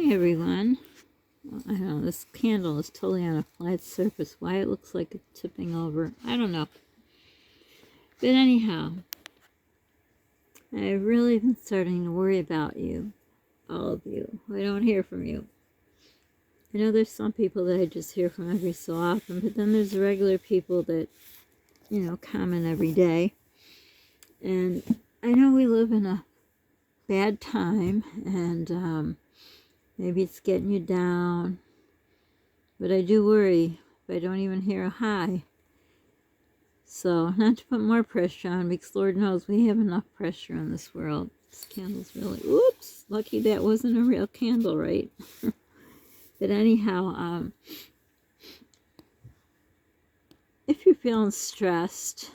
Hi everyone. I don't know, this candle is totally on a flat surface. Why it looks like it's tipping over, I don't know. But anyhow, I've really been starting to worry about you, all of you. I don't hear from you. I know there's some people that I just hear from every so often, but then there's the regular people that, comment every day. And I know we live in a bad time, and maybe it's getting you down. But I do worry if I don't even hear a hi. So, not to put more pressure on, because Lord knows we have enough pressure in this world. This candle's really, oops, lucky that wasn't a real candle, right? But anyhow, if you're feeling stressed,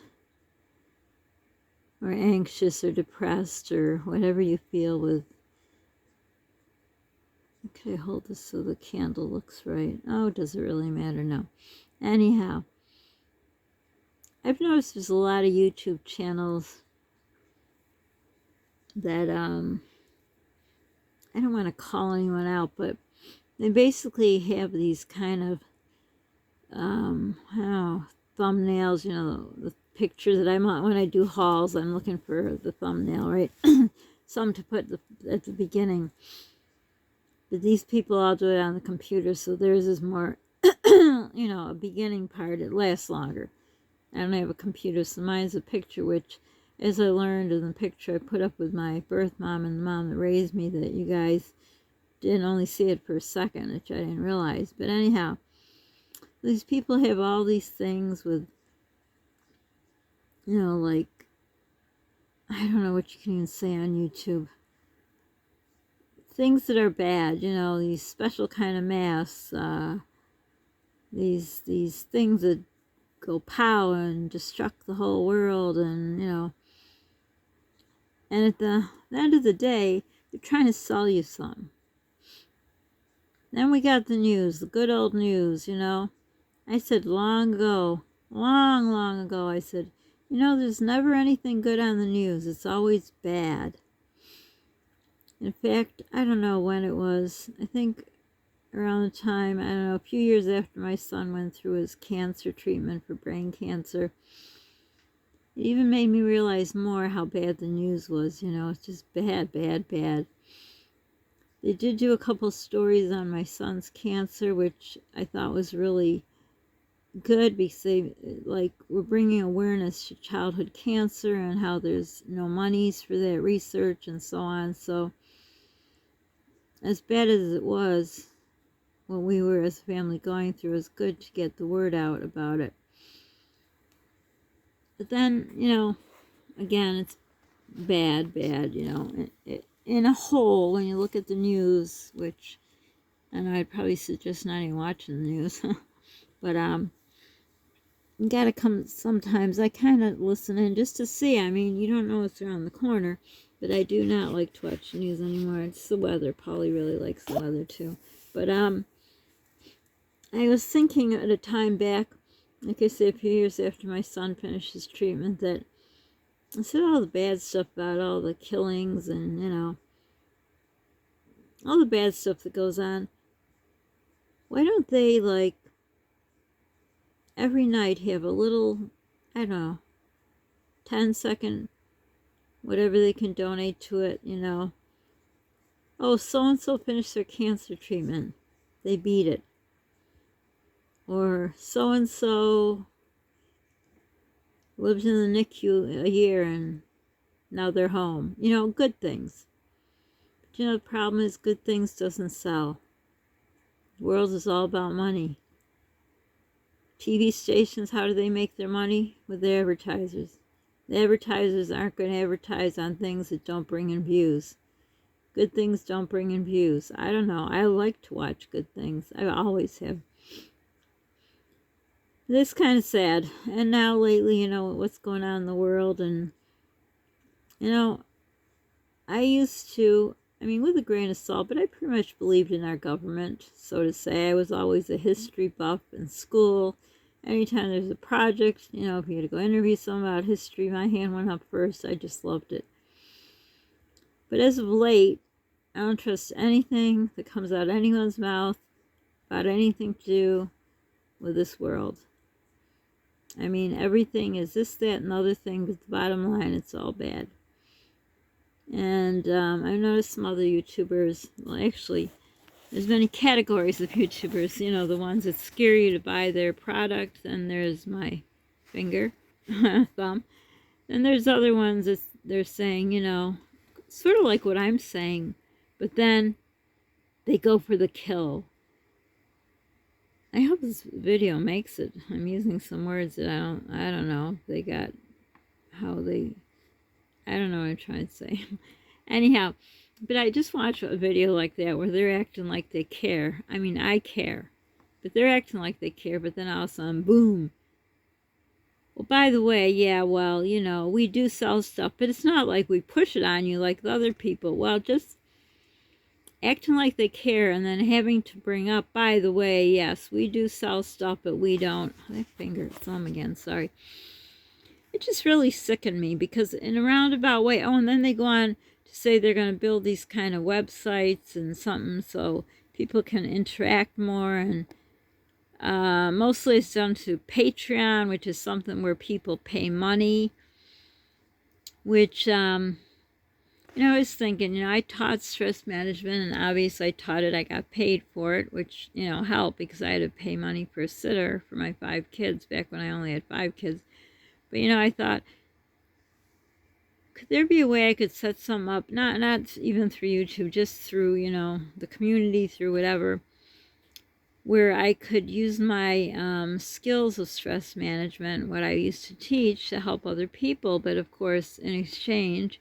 or anxious, or depressed, or whatever you feel with, okay, hold this so the candle looks right. Oh, does it really matter? No. Anyhow, I've noticed there's a lot of YouTube channels that, I don't want to call anyone out, but they basically have these kind of, thumbnails, the pictures that I'm on. When I do hauls, I'm looking for the thumbnail, right? Some to put at the beginning. But these people all do it on the computer, so theirs is more, a beginning part. It lasts longer. I don't have a computer, so mine's a picture, which, as I learned in the picture I put up with my birth mom and the mom that raised me, that you guys didn't only see it for a second, which I didn't realize. But anyhow, these people have all these things with, like, I don't know what you can even say on YouTube. Things that are bad, these special kind of masks, these things that go pow and destruct the whole world, and, and at the end of the day, they're trying to sell you some. Then we got the news, the good old news, I said long ago, long ago, I said, there's never anything good on the news. It's always bad. In fact, I don't know when it was. I think around the time, a few years after my son went through his cancer treatment for brain cancer, it even made me realize more how bad the news was. It's just bad, bad, bad. They did do a couple stories on my son's cancer, which I thought was really good, because they were bringing awareness to childhood cancer and how there's no monies for that research and so on. So as bad as it was, what we were as a family going through, it was good to get the word out about it. But then, again, it's bad, in a whole, when you look at the news, which, and I'd probably suggest not even watching the news, but you gotta come sometimes. I kind of listen in just to see. I mean, you don't know what's around the corner, but I do not like to watch the news anymore. It's the weather. Polly really likes the weather too. But I was thinking at a time back, like I said, a few years after my son finished his treatment, that I said all the bad stuff about all the killings and, all the bad stuff that goes on. Why don't they, every night have a little, I don't know, 10-second, whatever they can donate to it, Oh, so-and-so finished their cancer treatment. They beat it. Or so-and-so lived in the NICU a year and now they're home. Good things. But the problem is good things doesn't sell. The world is all about money. TV stations, how do they make their money? With the advertisers. The advertisers aren't going to advertise on things that don't bring in views. Good things don't bring in views. I don't know. I like to watch good things. I always have. It's kind of sad. And now lately, what's going on in the world. And, I used to, with a grain of salt, but I pretty much believed in our government, so to say. I was always a history buff in school. Anytime there's a project, if you had to go interview someone about history, my hand went up first. I just loved it. But as of late, I don't trust anything that comes out of anyone's mouth about anything to do with this world. I mean, everything is this, that, and the other thing, but the bottom line, it's all bad. And I've noticed some other YouTubers, well, actually, there's many categories of YouTubers, you know, the ones that scare you to buy their product. Then there's my finger, thumb. Then there's other ones that they're saying, you know, sort of like what I'm saying, but then they go for the kill. I hope this video makes it. I'm using some words that I don't know. They got how they, I don't know what I'm trying to say. Anyhow, but I just watched a video like that where they're acting like they care. I mean, I care, but they're acting like they care, but then all of a sudden, boom. Well, by the way, yeah, well, you know, we do sell stuff, but it's not like we push it on you like the other people. Well, just acting like they care and then having to bring up, by the way, yes, we do sell stuff, but we don't. My finger, thumb again, sorry. It just really sickened me because in a roundabout way, oh, and then they go on to say they're going to build these kind of websites and something so people can interact more, and mostly it's done to Patreon, which is something where people pay money, which, you know, I was thinking, you know, I taught stress management, and obviously I taught it, I got paid for it, which, you know, helped because I had to pay money for a sitter for my 5 kids back when I only had 5 kids. But, you know, I thought, could there be a way I could set something up, not even through YouTube, just through, you know, the community, through whatever, where I could use my skills of stress management, what I used to teach, to help other people, but of course, in exchange,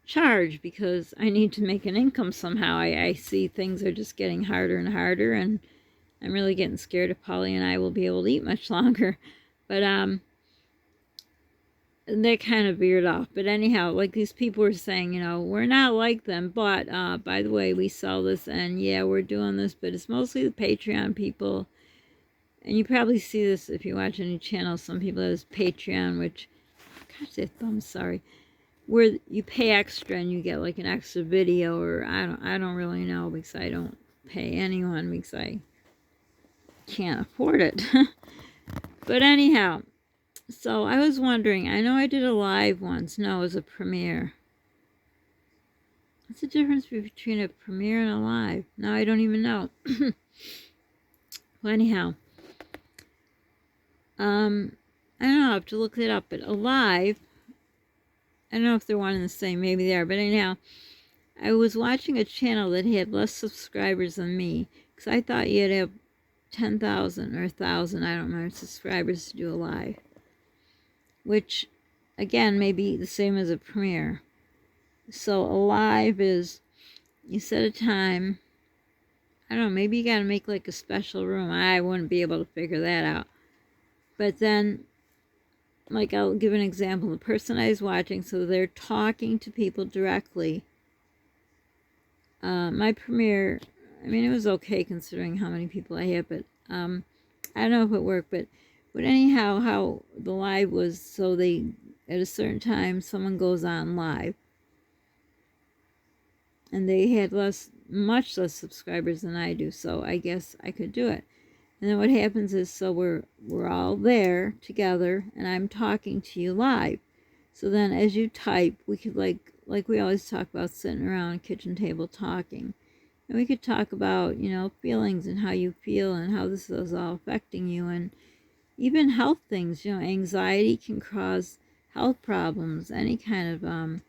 charge, because I need to make an income somehow. I see things are just getting harder and harder, and I'm really getting scared if Polly and I will be able to eat much longer. But that kind of veered off. But anyhow, like these people were saying, you know, we're not like them, but by the way, we sell this, and yeah, we're doing this, but it's mostly the Patreon people. And you probably see this if you watch any channel, some people have Patreon, which, gosh, that thumb, sorry, where you pay extra and you get like an extra video, or I don't really know, because I don't pay anyone because I can't afford it. But anyhow, so I was wondering, I know I did a live once. No, it was a premiere. What's the difference between a premiere and a live? Now I don't even know. Well, anyhow, I don't know, I have to look it up, but a live, I don't know if they're one and the same, maybe they are, but anyhow, I was watching a channel that had less subscribers than me, because I thought you had to have 10,000 or 1,000, I don't remember, subscribers to do a live, which, again, may be the same as a premiere. So a live is, you set a time, I don't know, maybe you got to make like a special room. I wouldn't be able to figure that out. But then, like, I'll give an example. The person I was watching, so they're talking to people directly. My premiere, I mean, it was okay considering how many people I had, but I don't know if it worked. But anyhow, how the live was, so they, at a certain time, someone goes on live. And they had much less subscribers than I do, so I guess I could do it. And then what happens is, so we're all there together, and I'm talking to you live. So then as you type, we could like we always talk about, sitting around a kitchen table talking. And we could talk about, you know, feelings and how you feel and how this is all affecting you, and even health things. You know, anxiety can cause health problems, any kind of,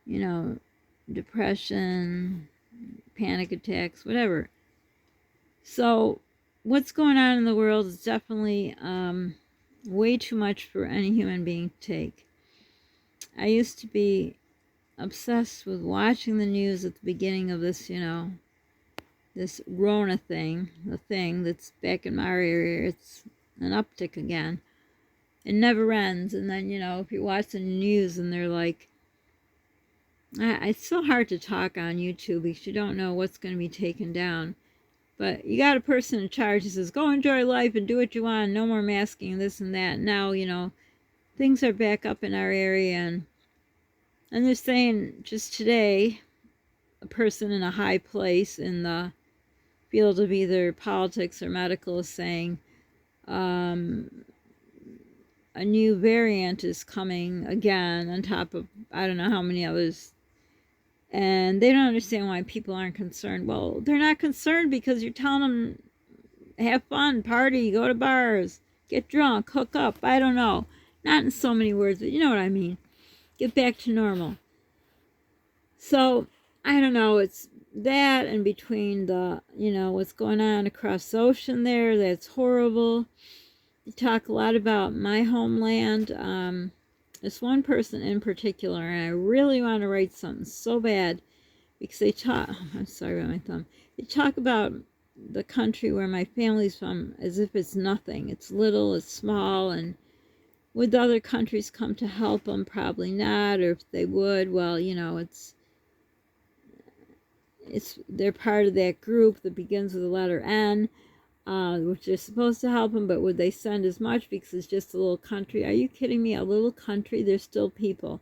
you know, depression, panic attacks, whatever. So what's going on in the world is definitely way too much for any human being to take. I used to be obsessed with watching the news at the beginning of this, you know, this Rona thing, the thing that's back in my area. It's an uptick again. It never ends. And then, you know, if you watch the news and they're like, it's so hard to talk on YouTube because you don't know what's going to be taken down. But you got a person in charge who says, go enjoy life and do what you want, no more masking and this and that. Now, you know, things are back up in our area, and they're saying just today, a person in a high place in the field of either politics or medical is saying a new variant is coming again on top of I don't know how many others, and they don't understand why people aren't concerned. Well, they're not concerned because you're telling them have fun, party, go to bars, get drunk, hook up, I don't know, not in so many words, but you know what I mean, get back to normal. So I don't know, it's that, and between the, you know, what's going on across the ocean there, that's horrible. You talk a lot about my homeland. This one person in particular, and I really want to write something so bad because they talk, I'm sorry about my thumb, they talk about the country where my family's from as if it's nothing. It's little, it's small, and would the other countries come to help them? Probably not, or if they would, well, you know, it's they're part of that group that begins with the letter N, which is supposed to help them, but would they send as much because it's just a little country? Are you kidding me? A little country, there's still people.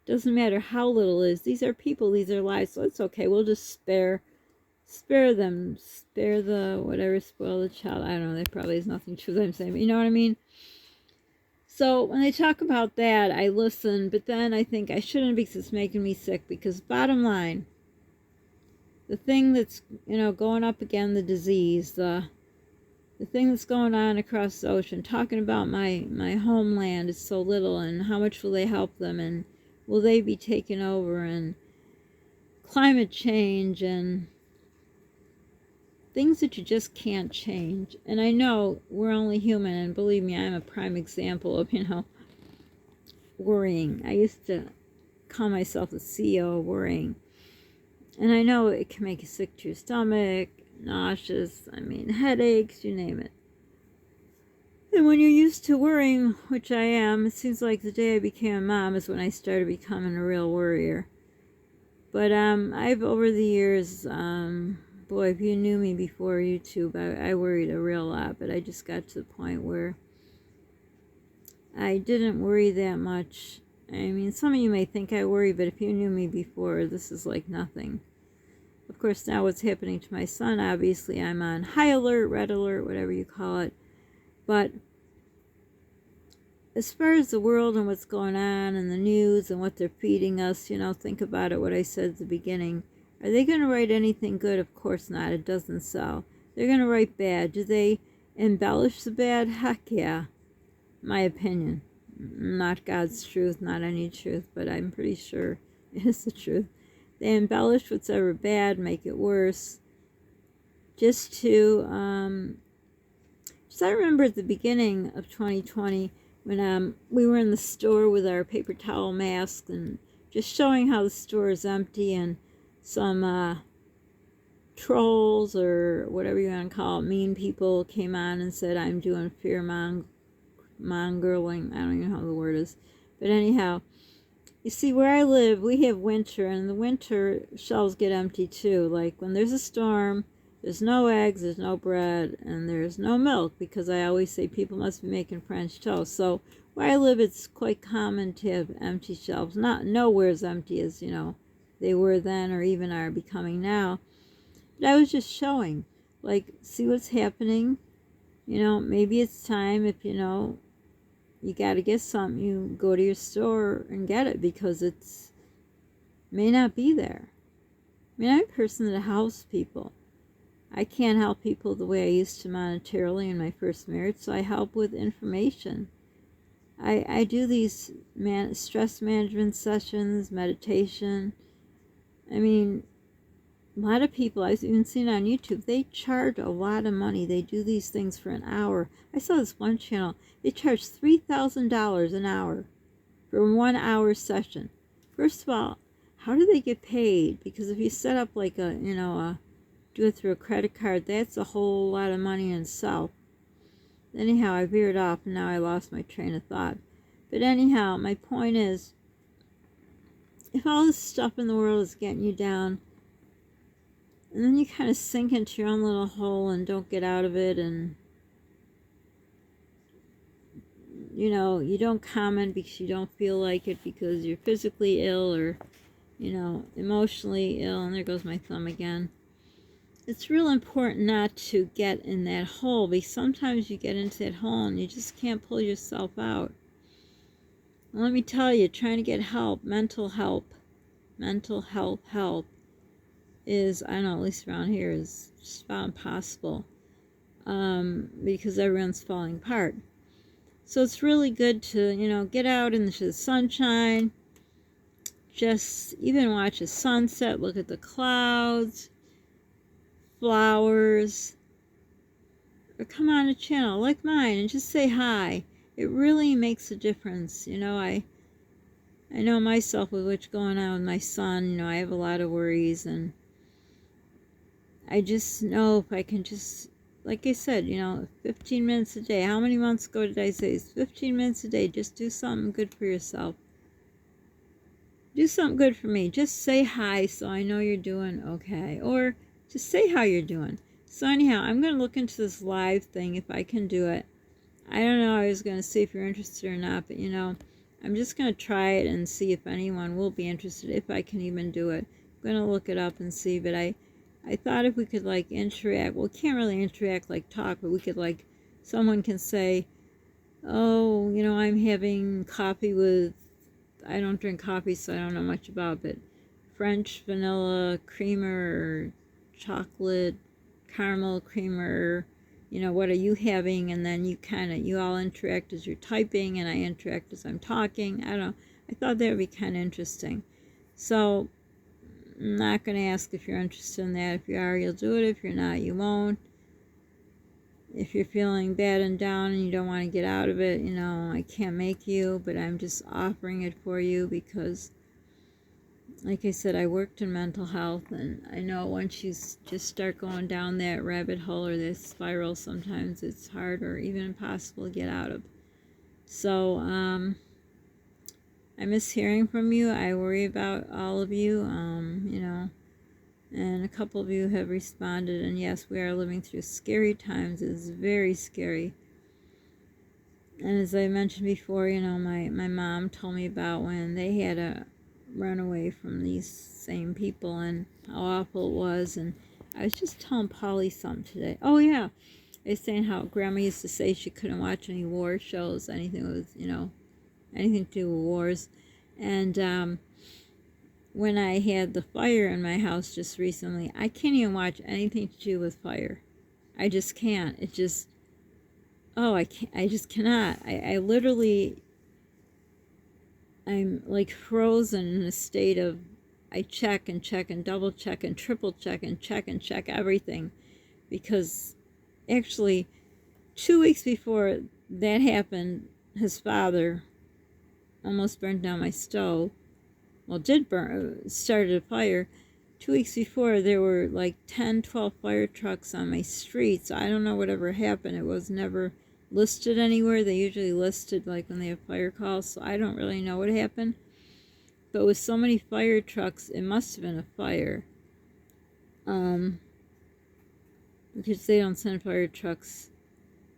Doesn't matter how little it is. These are people, these are lives, so it's okay. We'll just spare them, spare the whatever, spoil the child. I don't know, that probably has nothing to do with what I'm saying, but you know what I mean? So when they talk about that, I listen, but then I think I shouldn't because it's making me sick, because bottom line, the thing that's, you know, going up again, the disease, the thing that's going on across the ocean, talking about my homeland is so little, and how much will they help them, and will they be taken over, and climate change, and things that you just can't change. And I know we're only human, and believe me, I'm a prime example of, you know, worrying. I used to call myself the CEO of worrying. And I know it can make you sick to your stomach, nauseous, I mean, headaches, you name it. And when you're used to worrying, which I am, it seems like the day I became a mom is when I started becoming a real worrier. But I've, over the years, boy, if you knew me before YouTube, I worried a real lot, but I just got to the point where I didn't worry that much. I mean, some of you may think I worry, but if you knew me before, this is like nothing. Of course, now what's happening to my son, obviously I'm on high alert, red alert, whatever you call it. But as far as the world and what's going on and the news and what they're feeding us, you know, think about it, what I said at the beginning. Are they going to write anything good? Of course not. It doesn't sell. They're going to write bad. Do they embellish the bad? Heck yeah. My opinion. Not God's truth, not any truth, but I'm pretty sure it is the truth. They embellish what's ever bad, make it worse. Just to, I remember at the beginning of 2020 when we were in the store with our paper towel masks and just showing how the store is empty, and some trolls or whatever you want to call it, mean people came on and said I'm doing fear mongering. I don't even know how the word is. But anyhow, you see, where I live, we have winter, and the winter shelves get empty too. Like when there's a storm, there's no eggs, there's no bread, and there's no milk, because I always say people must be making French toast. So where I live, it's quite common to have empty shelves. Not nowhere as empty as, you know, they were then or even are becoming now. But I was just showing, like, see what's happening. You know, maybe it's time, if you know you got to get something, you go to your store and get it, because it's may not be there. I mean, I'm a person that helps people. I can't help people the way I used to monetarily in my first marriage, so I help with information. I do these stress management sessions, meditation. I mean, a lot of people, I've even seen on YouTube, they charge a lot of money. They do these things for an hour. I saw this one channel, they charge $3,000 an hour for a 1 hour session. First of all, how do they get paid? Because if you set up like a, you know, do it through a credit card, that's a whole lot of money in itself. Anyhow, I veered off and now I lost my train of thought. But anyhow, my point is, if all this stuff in the world is getting you down, and then you kind of sink into your own little hole and don't get out of it, and, you know, you don't comment because you don't feel like it, because you're physically ill, or emotionally ill, and there goes my thumb again. It's real important not to get in that hole, because sometimes you get into that hole and you just can't pull yourself out. And let me tell you, trying to get help, mental health help is, I don't know, at least around here, is just about impossible, because everyone's falling apart. So it's really good to, get out into the sunshine, just even watch a sunset, look at the clouds, flowers, or come on a channel like mine and just say hi. It really makes a difference. I know myself with what's going on with my son. I have a lot of worries, and I just know if I can just, like I said, 15 minutes a day. How many months ago did I say it's 15 minutes a day? Just do something good for yourself. Do something good for me. Just say hi so I know you're doing okay. Or just say how you're doing. So anyhow, I'm going to look into this live thing if I can do it. I don't know. I was going to see if you're interested or not, but I'm just going to try it and see if anyone will be interested, if I can even do it. I'm going to look it up and see, but I thought if we could interact, well, we can't really interact like talk, but we could someone can say, oh, I'm having coffee with, I don't drink coffee, so I don't know much about it, but French vanilla creamer or chocolate caramel creamer, what are you having? And then you all interact as you're typing, and I interact as I'm talking. I don't know. I thought that would be kind of interesting. So I'm not going to ask if you're interested in that. If you are, you'll do it. If you're not, you won't. If you're feeling bad and down and you don't want to get out of it, I can't make you, but I'm just offering it for you because, like I said, I worked in mental health, and I know once you just start going down that rabbit hole or this spiral, sometimes it's hard or even impossible to get out of. So, I miss hearing from you. I worry about all of you, and a couple of you have responded, and yes, we are living through scary times. It's very scary. And as I mentioned before, my mom told me about when they had to run away from these same people and how awful it was. And I was just telling Polly something today. Oh, yeah. I was saying how Grandma used to say she couldn't watch any war shows, anything with, anything to do with wars. And when I had the fire in my house just recently, I can't even watch anything to do with fire. I just can't. It just, I just cannot. I literally, I'm frozen in a state of, I check and double check and triple check and check everything. Because actually, 2 weeks before that happened, his father almost burned down my stove. Well, started a fire. 2 weeks before, there were 10, 12 fire trucks on my street. So I don't know whatever happened. It was never listed anywhere. They usually listed when they have fire calls. So I don't really know what happened. But with so many fire trucks, it must have been a fire. Because they don't send fire trucks.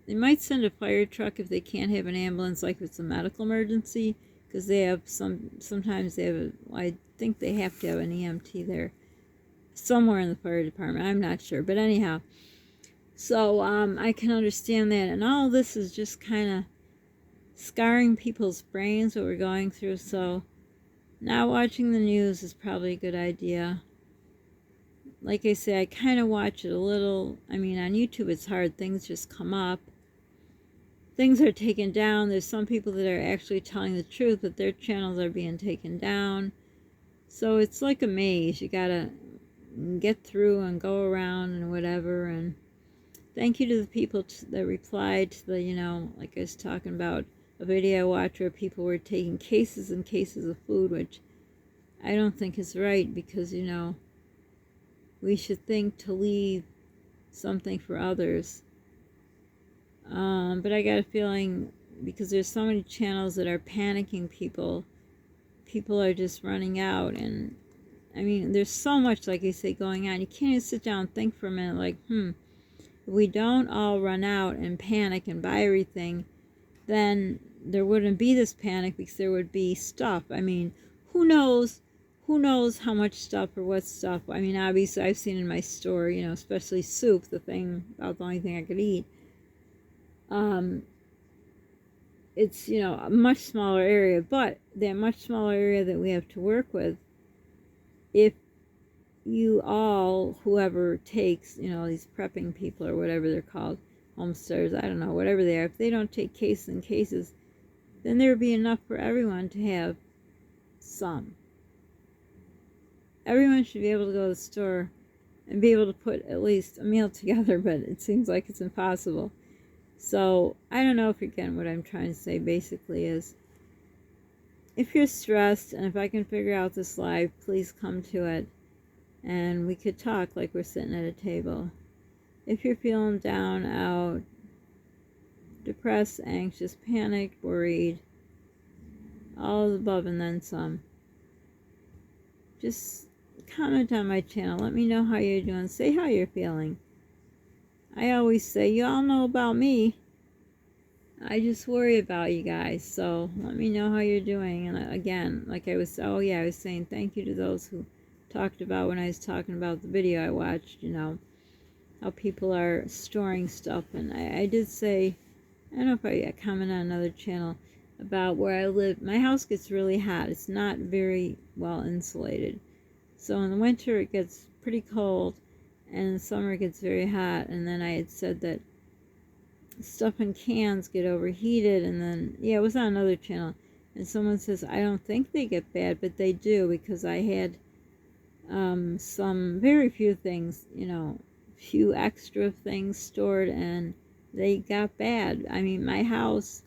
They might send a fire truck if they can't have an ambulance, if it's a medical emergency. Because they have sometimes they have, I think they have to have an EMT there. Somewhere in the fire department, I'm not sure. But anyhow, so I can understand that. And all this is just kind of scarring people's brains, what we're going through. So not watching the news is probably a good idea. Like I say, I kind of watch it a little. I mean, on YouTube it's hard. Things just come up. Things are taken down. There's some people that are actually telling the truth, but their channels are being taken down. So it's like a maze. You gotta get through and go around and whatever. And thank you to the people that replied to the, like I was talking about, a video I watched where people were taking cases and cases of food, which I don't think is right, because, we should think to leave something for others. But I got a feeling, because there's so many channels that are panicking people are just running out. And I mean, there's so much, like I say, going on. You can't even sit down and think for a minute, if we don't all run out and panic and buy everything, then there wouldn't be this panic, because there would be stuff. I mean, who knows who knows how much stuff or what stuff. I mean, obviously I've seen in my store, you know, especially soup, the only thing I could eat. It's, you know, a much smaller area, but that much smaller area that we have to work with, if you all, whoever takes, you know, these prepping people or whatever they're called, homesteaders, I don't know, whatever they are, if they don't take cases and cases, then there would be enough for everyone to have some. Everyone should be able to go to the store and be able to put at least a meal together, but it seems like it's impossible. So, I don't know if you're getting what I'm trying to say. Basically is, if you're stressed, and if I can figure out this live, please come to it, and we could talk like we're sitting at a table. If you're feeling down, out, depressed, anxious, panicked, worried, all of the above and then some, just comment on my channel. Let me know how you're doing. Say how you're feeling. I always say, you all know about me. I just worry about you guys. So let me know how you're doing. And again, like I was saying thank you to those who talked about when I was talking about the video I watched, you know, how people are storing stuff. And I did say, I don't know if I commented on another channel about where I live. My house gets really hot. It's not very well insulated. So in the winter it gets pretty cold, and in the summer it gets very hot. And then I had said that stuff in cans get overheated, and then, yeah, it was on another channel. And someone says, I don't think they get bad, but they do, because I had some very few things, you know, few extra things stored, and they got bad. I mean, my house,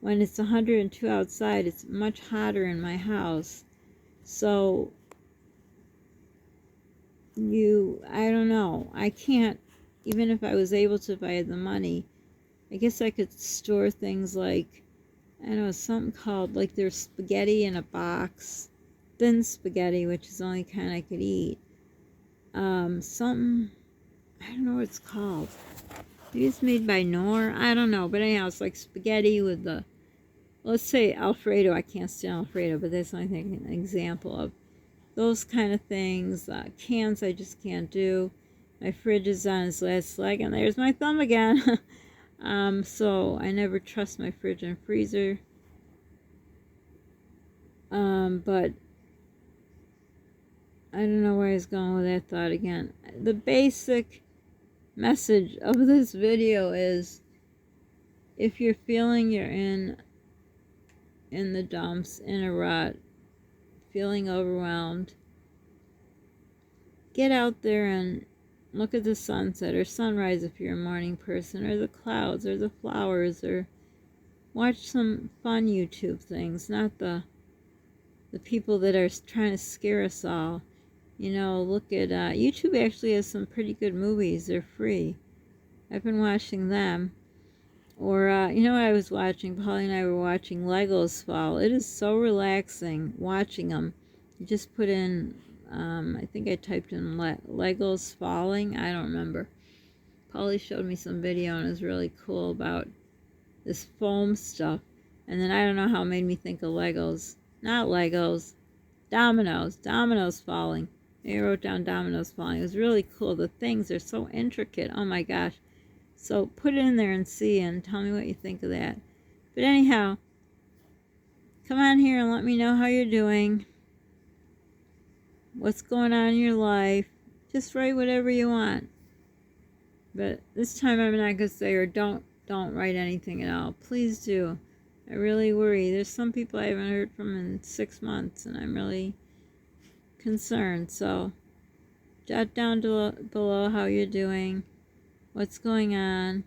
when it's 102 outside, it's much hotter in my house. So I don't know, I can't, even if I was able to, if I had the money, I guess I could store things like, I don't know, something called, like, there's spaghetti in a box, thin spaghetti, which is the only kind I could eat. Something, I don't know what it's called. Maybe it's made by Knorr, I don't know, but anyhow, it's like spaghetti with the, let's say Alfredo. I can't stand Alfredo, but that's the only thing, an example of those kind of things. Cans I just can't do. My fridge is on its last leg, and there's my thumb again. So I never trust my fridge and freezer. But I don't know where I was going with that thought again. The basic message of this video is, if you're feeling you're in the dumps, in a rut, feeling overwhelmed, get out there and look at the sunset or sunrise if you're a morning person, or the clouds or the flowers, or watch some fun YouTube things, not the people that are trying to scare us all. You know, look at YouTube actually has some pretty good movies. They're free. I've been watching them. Or, you know what I was watching? Polly and I were watching Legos fall. It is so relaxing watching them. You just put in, I think I typed in Legos falling. I don't remember. Polly showed me some video, and it was really cool about this foam stuff. And then I don't know how it made me think of Legos. Not Legos. Dominoes. Dominoes falling. I wrote down dominoes falling. It was really cool. The things are so intricate. Oh my gosh. So put it in there and see, and tell me what you think of that. But anyhow, come on here and let me know how you're doing. What's going on in your life. Just write whatever you want. But this time I'm not going to say, or don't write anything at all. Please do. I really worry. There's some people I haven't heard from in 6 months, and I'm really concerned. So jot down below how you're doing, what's going on,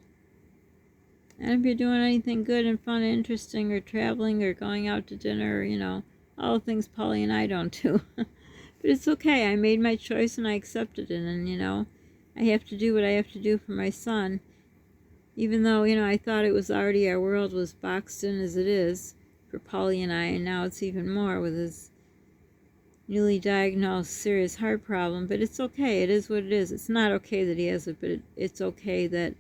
and if you're doing anything good and fun and interesting, or traveling, or going out to dinner, you know, all the things Polly and I don't do. But it's okay. I made my choice and I accepted it, and, you know, I have to do what I have to do for my son. Even though, you know, I thought it was already, our world was boxed in as it is for Polly and I, and now it's even more with his newly diagnosed serious heart problem. But it's okay. It is what it is. It's not okay that he has it, but it's okay that,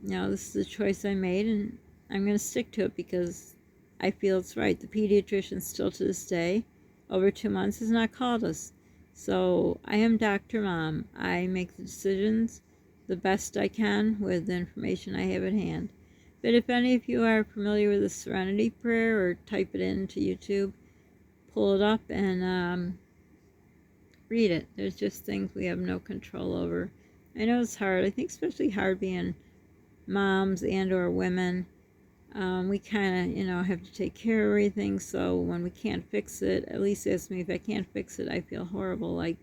you know, this is the choice I made, and I'm going to stick to it because I feel it's right. The pediatrician still to this day over 2 months has not called us. So I am Dr. Mom. I make the decisions the best I can with the information I have at hand. But if any of you are familiar with the Serenity Prayer, or type it into YouTube, pull it up and read it. There's just things we have no control over. I know it's hard. I think especially hard being moms and or women. We kind of, have to take care of everything. So when we can't fix it, at least ask me if I can't fix it, I feel horrible. Like,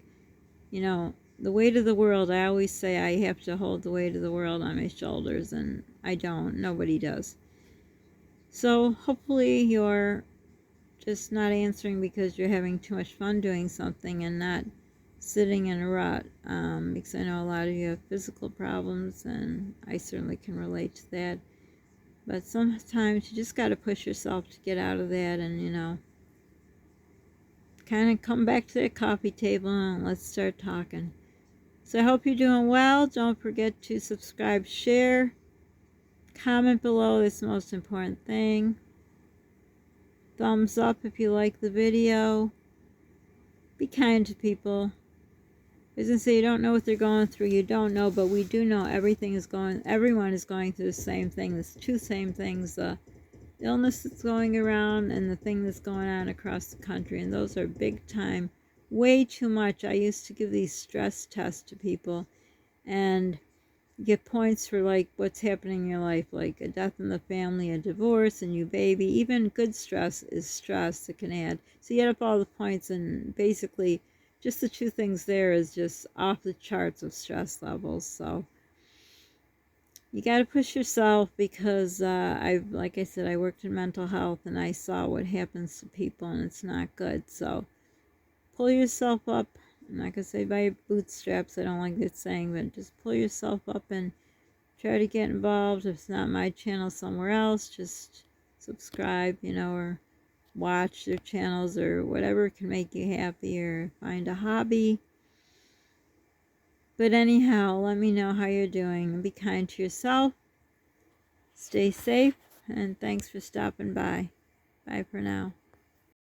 the weight of the world, I always say I have to hold the weight of the world on my shoulders, and I don't. Nobody does. So hopefully you're just not answering because you're having too much fun doing something and not sitting in a rut, because I know a lot of you have physical problems, and I certainly can relate to that. But sometimes you just got to push yourself to get out of that and, kind of come back to that coffee table and let's start talking. So I hope you're doing well. Don't forget to subscribe, share, comment below. That's the most important thing. Thumbs up if you like the video. Be kind to people. As I say, you don't know what they're going through. You don't know, but we do know everyone is going through the same thing. There's two same things. The illness that's going around and the thing that's going on across the country. And those are big time. Way too much. I used to give these stress tests to people and get points for like what's happening in your life, like a death in the family, a divorce, a new baby. Even good stress is stress that can add. So you add up all the points, and basically just the two things there is just off the charts of stress levels. So you got to push yourself, because like I said, I worked in mental health and I saw what happens to people, and it's not good. So pull yourself up. I'm not going to say by your bootstraps. I don't like that saying, but just pull yourself up and try to get involved. If it's not my channel, somewhere else, just subscribe, or watch their channels or whatever can make you happy, or find a hobby. But anyhow, let me know how you're doing, and be kind to yourself. Stay safe, and thanks for stopping by. Bye for now.